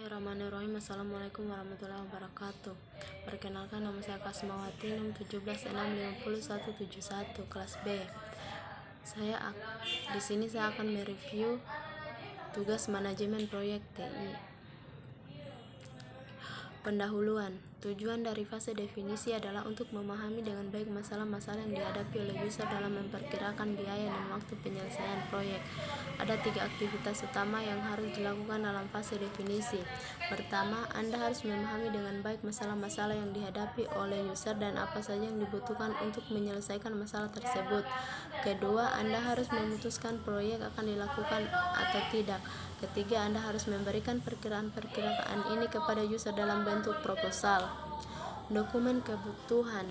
Bismillahirrahmanirrahim. Assalamualaikum warahmatullahi wabarakatuh. Perkenalkan, nama saya Kasmawati, NIM 17655171, kelas B. Di sini saya akan mereview tugas manajemen proyek TI. Pendahuluan. Tujuan dari fase definisi adalah untuk memahami dengan baik masalah-masalah yang dihadapi oleh user dalam memperkirakan biaya dan waktu penyelesaian proyek. Ada 3 aktivitas utama yang harus dilakukan dalam fase definisi. Pertama, Anda harus memahami dengan baik masalah-masalah yang dihadapi oleh user dan apa saja yang dibutuhkan untuk menyelesaikan masalah tersebut. Kedua, Anda harus memutuskan proyek akan dilakukan atau tidak. Ketiga, Anda harus memberikan perkiraan-perkiraan ini kepada user dalam bentuk proposal. Dokumen kebutuhan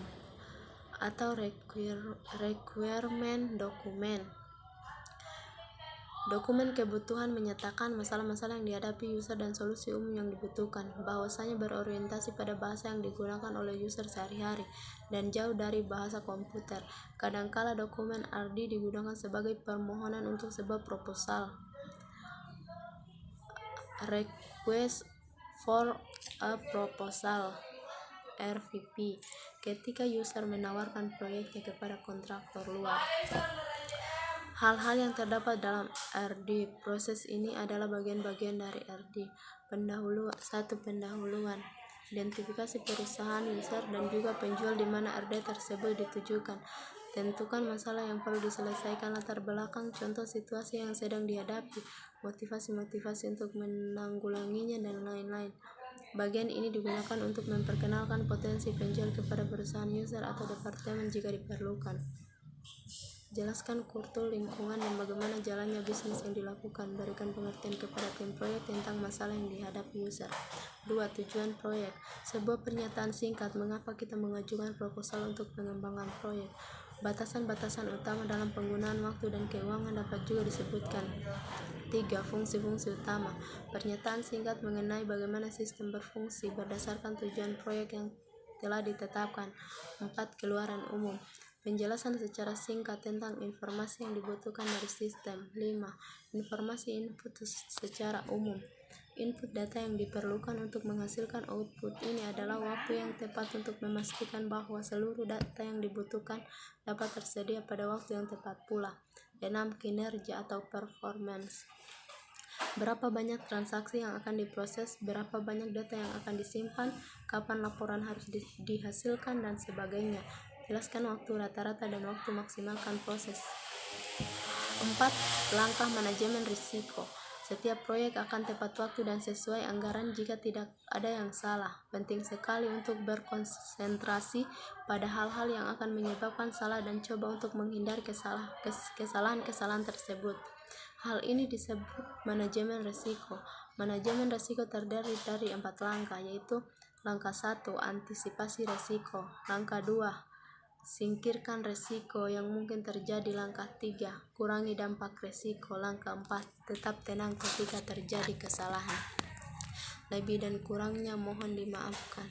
atau requirement dokumen. Dokumen kebutuhan menyatakan masalah-masalah yang dihadapi user dan solusi umum yang dibutuhkan, bahwasanya berorientasi pada bahasa yang digunakan oleh user sehari-hari dan jauh dari bahasa komputer. Kadangkala dokumen RD digunakan sebagai permohonan untuk sebuah proposal. Request for a proposal (RFP) ketika user menawarkan proyeknya kepada kontraktor luar. Hal-hal yang terdapat dalam RD. Proses ini adalah bagian-bagian dari RD. Pendahuluan. Identifikasi perusahaan, user, dan juga penjual di mana RD tersebut ditujukan. Tentukan masalah yang perlu diselesaikan, latar belakang, contoh situasi yang sedang dihadapi, motivasi-motivasi untuk menanggulanginya, dan lain-lain. Bagian ini digunakan untuk memperkenalkan potensi penjual kepada perusahaan, user, atau departemen jika diperlukan. Jelaskan kultur lingkungan dan bagaimana jalannya bisnis yang dilakukan. Berikan pengertian kepada tim proyek tentang masalah yang dihadapi user. 2. Tujuan proyek. Sebuah pernyataan singkat mengapa kita mengajukan proposal untuk pengembangan proyek. Batasan-batasan utama dalam penggunaan waktu dan keuangan dapat juga disebutkan. 3. Fungsi-fungsi utama. Pernyataan singkat mengenai bagaimana sistem berfungsi berdasarkan tujuan proyek yang telah ditetapkan. 4. Keluaran umum. Penjelasan secara singkat tentang informasi yang dibutuhkan dari sistem. 5. Informasi input secara umum. Input data yang diperlukan untuk menghasilkan output. Ini adalah waktu yang tepat untuk memastikan bahwa seluruh data yang dibutuhkan dapat tersedia pada waktu yang tepat pula. 6. Kinerja atau performance. Berapa banyak transaksi yang akan diproses, berapa banyak data yang akan disimpan, kapan laporan harus dihasilkan, dan sebagainya. Jelaskan waktu rata-rata dan waktu maksimalkan proses. 4. Langkah manajemen risiko. Setiap proyek akan tepat waktu dan sesuai anggaran jika tidak ada yang salah. Penting sekali untuk berkonsentrasi pada hal-hal yang akan menyebabkan salah dan coba untuk menghindari kesalahan-kesalahan tersebut. Hal ini disebut manajemen risiko. Manajemen risiko terdiri dari 4 langkah, yaitu langkah 1. Antisipasi risiko. Langkah 2. Singkirkan risiko yang mungkin terjadi. Langkah 3. Kurangi dampak risiko. Langkah 4. Tetap tenang ketika terjadi kesalahan. Lebih dan kurangnya mohon dimaafkan.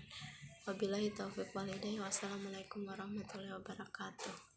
Wabillahi taufiq wal hidayah. Wassalamualaikum warahmatullahi wabarakatuh.